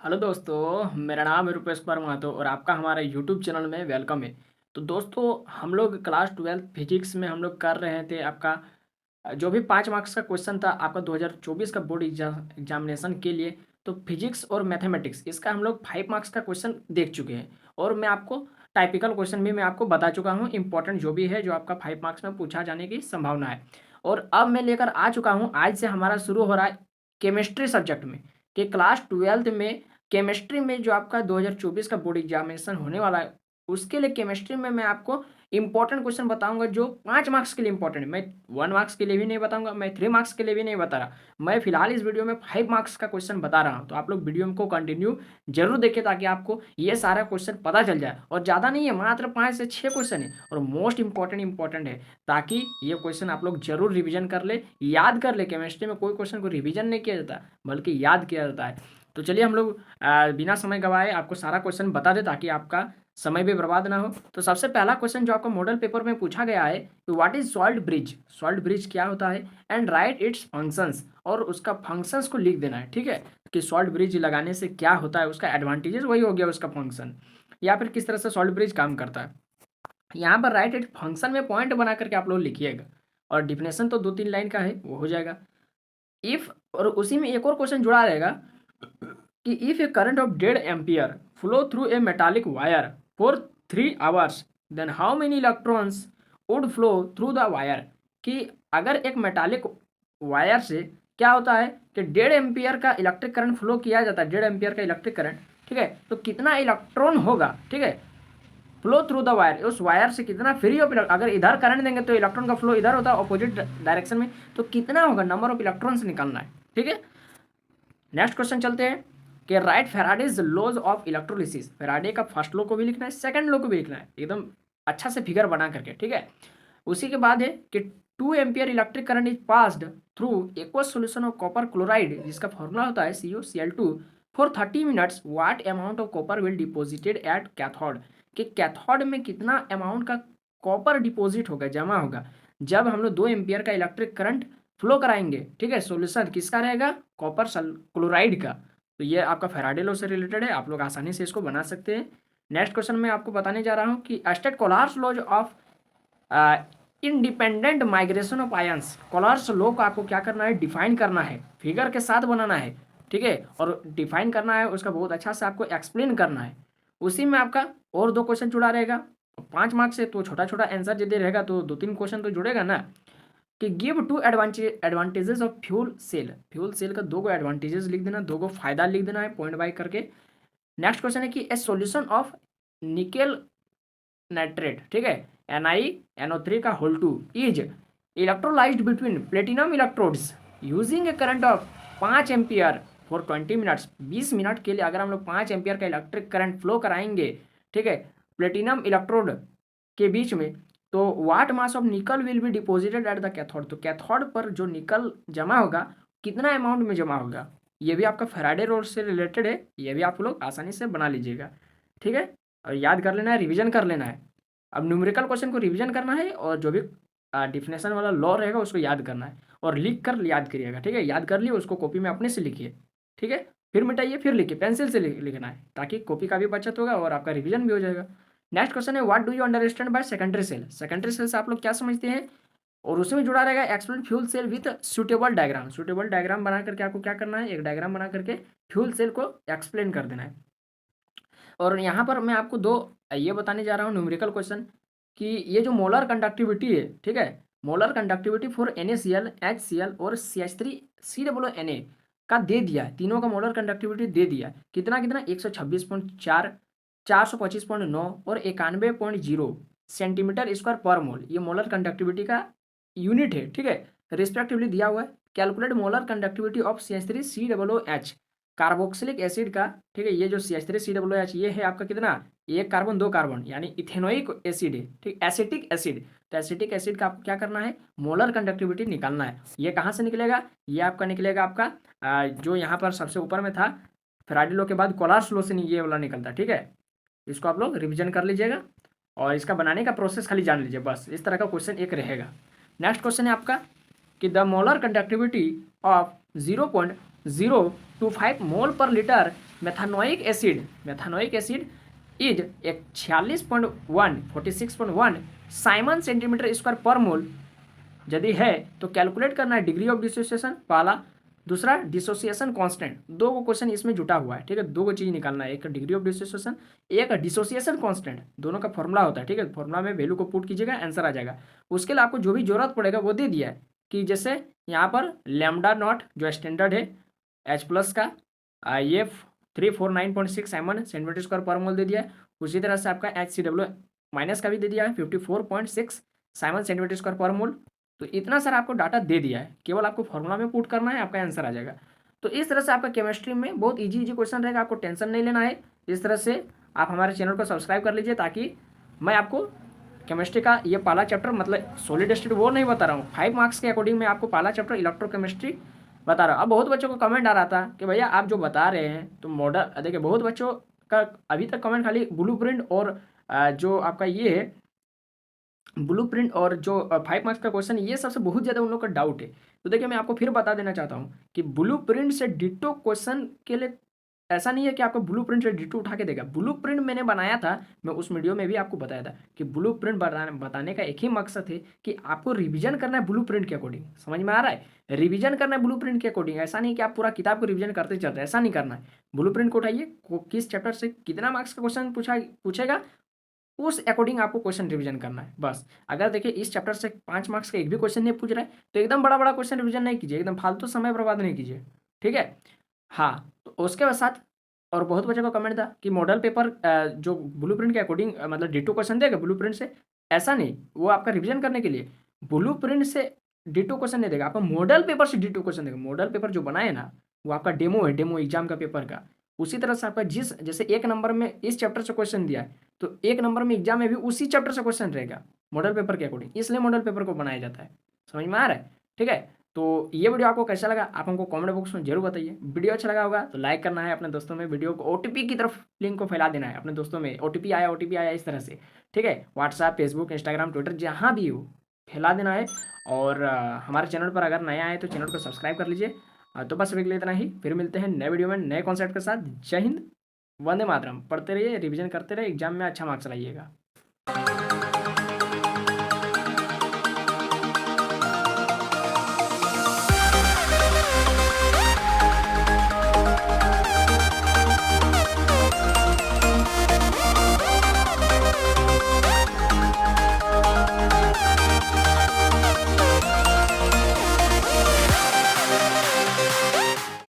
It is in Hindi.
हेलो दोस्तों, मेरा नाम है रुपेश कुमार महतो और आपका हमारे यूट्यूब चैनल में वेलकम है। तो दोस्तों, हम लोग क्लास 12 फिजिक्स में हम लोग कर रहे थे आपका जो भी 5 मार्क्स का क्वेश्चन था आपका 2024 का बोर्ड एग्जामिनेशन के लिए। तो फिजिक्स और मैथमेटिक्स इसका हम लोग 5 मार्क्स का क्वेश्चन देख चुके हैं और मैं आपको टाइपिकल क्वेश्चन भी मैं आपको बता चुका हूँ, इंपॉर्टेंट जो भी है जो आपका 5 मार्क्स में पूछा जाने की संभावना है। और अब मैं लेकर आ चुका हूँ, आज से हमारा शुरू हो रहा है केमिस्ट्री सब्जेक्ट में, कि क्लास 12 में केमिस्ट्री में जो आपका 2024 का बोर्ड एग्जामिनेशन होने वाला है उसके लिए केमिस्ट्री में मैं आपको इंपॉर्टेंट क्वेश्चन बताऊंगा जो 5 मार्क्स के लिए इंपॉर्टेंट है। मैं 1 मार्क्स के लिए भी नहीं बताऊंगा, मैं 3 मार्क्स के लिए भी नहीं बता रहा। मैं फिलहाल इस वीडियो में 5 मार्क्स का क्वेश्चन बता रहा हूं, तो आप लोग वीडियो को कंटिन्यू जरूर देखें ताकि आपको ये सारा क्वेश्चन पता चल जाए। और ज़्यादा नहीं है, मात्र 5 से 6 क्वेश्चन है और मोस्ट इंपॉर्टेंट है, ताकि ये क्वेश्चन आप लोग जरूर रिविजन कर ले, याद कर ले। केमिस्ट्री में कोई क्वेश्चन को रिविजन नहीं किया जाता बल्कि याद किया जाता है। तो चलिए हम लोग बिना समय गवाए आपको सारा क्वेश्चन बता दे ताकि आपका समय भी बर्बाद ना हो। तो सबसे पहला क्वेश्चन जो आपको मॉडल पेपर में पूछा गया है कि what is salt bridge, salt bridge क्या होता है एंड राइट इट्स फंक्शंस, और उसका फंक्शंस को लिख देना है। ठीक है, कि सॉल्ट ब्रिज लगाने से क्या होता है, उसका एडवांटेजेस वही हो गया उसका फंक्शन, या फिर किस तरह से सॉल्ट ब्रिज काम करता है। यहाँ पर राइट इट फंक्शन में पॉइंट बना करके आप लोग लिखिएगा, और डिफिनेशन तो 2-3 लाइन का है वो हो जाएगा। इफ, और उसी में एक और क्वेश्चन जुड़ा रहेगा कि if a current of 1.5 ampere flow through a metallic wire for 3 hours then how many electrons would flow through the wire. कि अगर एक मेटालिक वायर से क्या होता है कि 1.5 एम्पियर का इलेक्ट्रिक करंट फ्लो किया जाता है, 1.5 एम्पियर का इलेक्ट्रिक करंट, ठीक है, तो कितना इलेक्ट्रॉन होगा, ठीक है, फ्लो थ्रू द वायर, उस वायर से कितना फ्री ऑफ, अगर इधर करंट देंगे तो इलेक्ट्रॉन का फ्लो इधर होता है अपोजिट डायरेक्शन में, तो कितना होगा, नंबर ऑफ इलेक्ट्रॉन्स निकालना है। ठीक है, नेक्स्ट क्वेश्चन चलते हैं कि write Faraday's laws of electrolysis. Faraday का फर्स्ट लॉ को भी लिखना है, सेकंड लॉ को भी लिखना है, एकदम अच्छा से फिगर बना करके। ठीक है, उसी के बाद है कि 2 ampere electric current is passed through aqueous solution of copper chloride, जिसका फॉर्मूला होता है CuCl2, for 30 minutes what amount of copper will deposited at cathode. कि कैथोड में कितना अमाउंट का कॉपर डिपोजिट होगा, जमा होगा, जब हम लोग 2 एम्पियर का इलेक्ट्रिक करंट फ्लो कराएंगे। ठीक है, सोल्यूशन किसका रहेगा, कॉपर क्लोराइड का। तो ये आपका फैराडे लॉ से रिलेटेड है, आप लोग आसानी से इसको बना सकते हैं। नेक्स्ट क्वेश्चन में आपको बताने जा रहा हूँ कि state Kohlrausch's laws of independent migration of ions. Kohlrausch law को आपको क्या करना है, डिफाइन करना है, फिगर के साथ बनाना है। ठीक है, और डिफाइन करना है, उसका बहुत अच्छा से आपको एक्सप्लेन करना है। उसी में आपका और 2 क्वेश्चन जुड़ा रहेगा, 5 मार्क्स से तो छोटा छोटा आंसर यदि रहेगा तो 2-3 क्वेश्चन तो जुड़ेगा ना। कि give 2 advantages of fuel cell, fuel cell का 2 एडवांटेजेस लिख देना, 2 फायदा लिख देना है पॉइंट बाय करके। नेक्स्ट क्वेश्चन है कि a solution of nickel nitrate, ठीक है, NiNO3 का whole 2 is electrolysed between platinum electrodes using a current of 5 ampere for 20 minutes. 20 minute के लिए अगर हम लोग 5 एम्पियर का इलेक्ट्रिक करंट फ्लो कराएंगे, ठीक है, प्लेटिनम इलेक्ट्रोड के बीच में, तो what mass of nickel will be deposited at the cathode. तो कैथोड पर जो निकल जमा होगा कितना अमाउंट में जमा होगा, ये भी आपका फैराडे लॉ से रिलेटेड है, ये भी आप लोग आसानी से बना लीजिएगा। ठीक है, और याद कर लेना है, रिवीजन कर लेना है। अब न्यूमेरिकल क्वेश्चन को रिवीजन करना है और जो भी डिफिनेशन वाला लॉ रहेगा उसको याद करना है और लिख कर याद करिएगा। ठीक है, याद कर लिए उसको कॉपी में अपने से लिखिए। ठीक है, फिर मिटाइए फिर लिखिए, पेंसिल से लिखना है ताकि कॉपी का भी बचत होगा और आपका रिवीजन भी हो जाएगा। नेक्स्ट क्वेश्चन है what do you understand by secondary cell. Secondary cell से आप लोग क्या समझते हैं, और उसमें जुड़ा रहेगा explain fuel cell with suitable diagram. Suitable diagram बना करके आपको क्या करना है, एक डायग्राम बना करके फ्यूल सेल को एक्सप्लेन कर देना है। और यहाँ पर मैं आपको 2 ये बताने जा रहा हूँ न्यूमेरिकल क्वेश्चन कि ये जो मोलर कंडक्टिविटी है, ठीक है, molar conductivity for NaCl HCl और CH3COONA का दे दिया है, तीनों का मोलर कंडक्टिविटी दे दिया है, कितना कितना 126.4, 425.9 और 91.0 सेंटीमीटर स्क्वायर पर मोल, ये मोलर कंडक्टिविटी का यूनिट है। ठीक है, रिस्पेक्टिवली दिया हुआ है। Calculate molar conductivity of CH3COOH, carboxylic acid का। ठीक है, ये जो CH3COOH ये है आपका कितना, 1 कार्बन 2 कार्बन, यानी इथेनोइक एसिड है। ठीक, एसिटिक एसिड, तो एसिटिक एसिड का आपको क्या करना है, मोलर कंडक्टिविटी निकालना है। ये कहाँ से निकलेगा, ये आपका निकलेगा आपका जो यहाँ पर सबसे ऊपर में था फैराडे लॉ के बाद कोलार्स लॉ से ये वाला निकलता है। ठीक है, इसको आप लोग रिविजन कर लीजिएगा और इसका बनाने का प्रोसेस खाली जान लीजिए, बस इस तरह का क्वेश्चन एक रहेगा। नेक्स्ट क्वेश्चन है आपका कि द मोलर कंडक्टिविटी ऑफ 0.025 मोल पर लीटर मेथानोइक एसिड इज एक 46.1 साइमन सेंटीमीटर स्क्वायर पर मोल यदि है तो कैलकुलेट करना है डिग्री ऑफ डिसोसिएशन पहला, दूसरा डिसोसिएशन कांस्टेंट। दो को क्वेश्चन इसमें जुटा हुआ है, ठीक है। दो को चीज निकालना है, एक डिग्री ऑफ डिसोसिएशन, एक डिसोसिएशन कांस्टेंट। दोनों का फॉर्मूला होता है, ठीक है। फॉर्मूला में वैल्यू को पुट कीजिएगा, आंसर आ जाएगा। उसके लिए आपको जो भी जरूरत पड़ेगा वो दे दिया है कि जैसे यहाँ पर लैम्डा नॉट जो स्टैंडर्ड है H प्लस का ये 349.6 साइमन सेंटीमीटर स्क्वायर पर मोल दे दिया है। उसी तरह से आपका HCl माइनस का भी दे दिया है 54.6 साइमन सेंटीमीटर स्क्वायर पर मोल। तो इतना सारा आपको डाटा दे दिया है, केवल आपको फॉर्मूला में पुट करना है, आपका आंसर आ जाएगा। तो इस तरह से आपका केमिस्ट्री में बहुत इजी क्वेश्चन रहेगा, आपको टेंशन नहीं लेना है। इस तरह से आप हमारे चैनल को सब्सक्राइब कर लीजिए ताकि मैं आपको केमिस्ट्री का ये पहला चैप्टर मतलब सॉलिड स्टेट वो नहीं बता रहा हूँ, 5 मार्क्स के अकॉर्डिंग मैं आपको पहला चैप्टर इलेक्ट्रोकेमिस्ट्री बता रहा हूँ। अब बहुत बच्चों को कमेंट आ रहा था कि भैया आप जो बता रहे हैं तो मॉडल, देखिए बहुत बच्चों का अभी तक कमेंट खाली ब्लूप्रिंट और जो आपका ये है ब्लूप्रिंट और जो 5 मार्क्स का क्वेश्चन, ये सबसे बहुत ज़्यादा उन लोग का डाउट है। तो देखिए मैं आपको फिर बता देना चाहता हूँ कि ब्लूप्रिंट से डिटो क्वेश्चन के लिए ऐसा नहीं है कि आपको ब्लूप्रिंट से डिटो उठा के देगा। ब्लूप्रिंट मैंने बनाया था, मैं उस वीडियो में भी आपको बताया था कि ब्लूप्रिंट बताने का एक ही मकसद है कि आपको रिवीजन करना है ब्लूप्रिंट के अकॉर्डिंग। समझ में आ रहा है? रिवीजन करना है ब्लूप्रिंट के अकॉर्डिंग, ऐसा नहीं कि आप पूरा किताब को रिवीजन करते चल रहे, ऐसा नहीं करना है। ब्लूप्रिंट को उठाइए, किस चैप्टर से कितना मार्क्स का क्वेश्चन पूछेगा उस अकॉर्डिंग आपको क्वेश्चन रिवीजन करना है बस। अगर देखिए इस चैप्टर से 5 मार्क्स का एक भी क्वेश्चन नहीं पूछ रहा है तो एकदम बड़ा बड़ा क्वेश्चन रिवीजन नहीं कीजिए, एकदम फालतू समय बर्बाद नहीं कीजिए, ठीक है। हाँ, तो उसके साथ और बहुत बच्चों का कमेंट था कि मॉडल पेपर जो ब्लूप्रिंट के अकॉर्डिंग मतलब डिटो क्वेश्चन देगा ब्लूप्रिंट से, ऐसा नहीं, वो आपका रिवीजन करने के लिए। ब्लूप्रिंट से डिटो क्वेश्चन नहीं देगा, आपका मॉडल पेपर से डिटो क्वेश्चन देगा। मॉडल पेपर जो बनाए ना वो आपका डेमो है, डेमो एग्जाम का पेपर का। उसी तरह से आपका जैसे एक नंबर में इस चैप्टर से क्वेश्चन दिया है तो एक नंबर में एग्जाम में भी उसी चैप्टर से क्वेश्चन रहेगा मॉडल पेपर के अकॉर्डिंग, इसलिए मॉडल पेपर को बनाया जाता है। समझ में आ रहा है? ठीक है। तो ये वीडियो आपको कैसा लगा आप हमको कमेंट बॉक्स में जरूर बताइए। वीडियो अच्छा लगा होगा तो लाइक करना है, अपने दोस्तों में वीडियो को ओटीपी की तरफ लिंक को फैला देना है अपने दोस्तों में, ओटीपी आया इस तरह से, ठीक है। व्हाट्सएप, फेसबुक, इंस्टाग्राम, ट्विटर जहाँ भी हो फैला देना है। और हमारे चैनल पर अगर नया है तो चैनल को सब्सक्राइब कर लीजिए। तो बस अभी के लिए इतना ही, फिर मिलते हैं नए वीडियो में नए कॉन्सेप्ट के साथ। जय हिंद, वंदे मातरम। पढ़ते रहिए, रिवीजन करते रहिए, एग्जाम में अच्छा मार्क्स लाइएगा।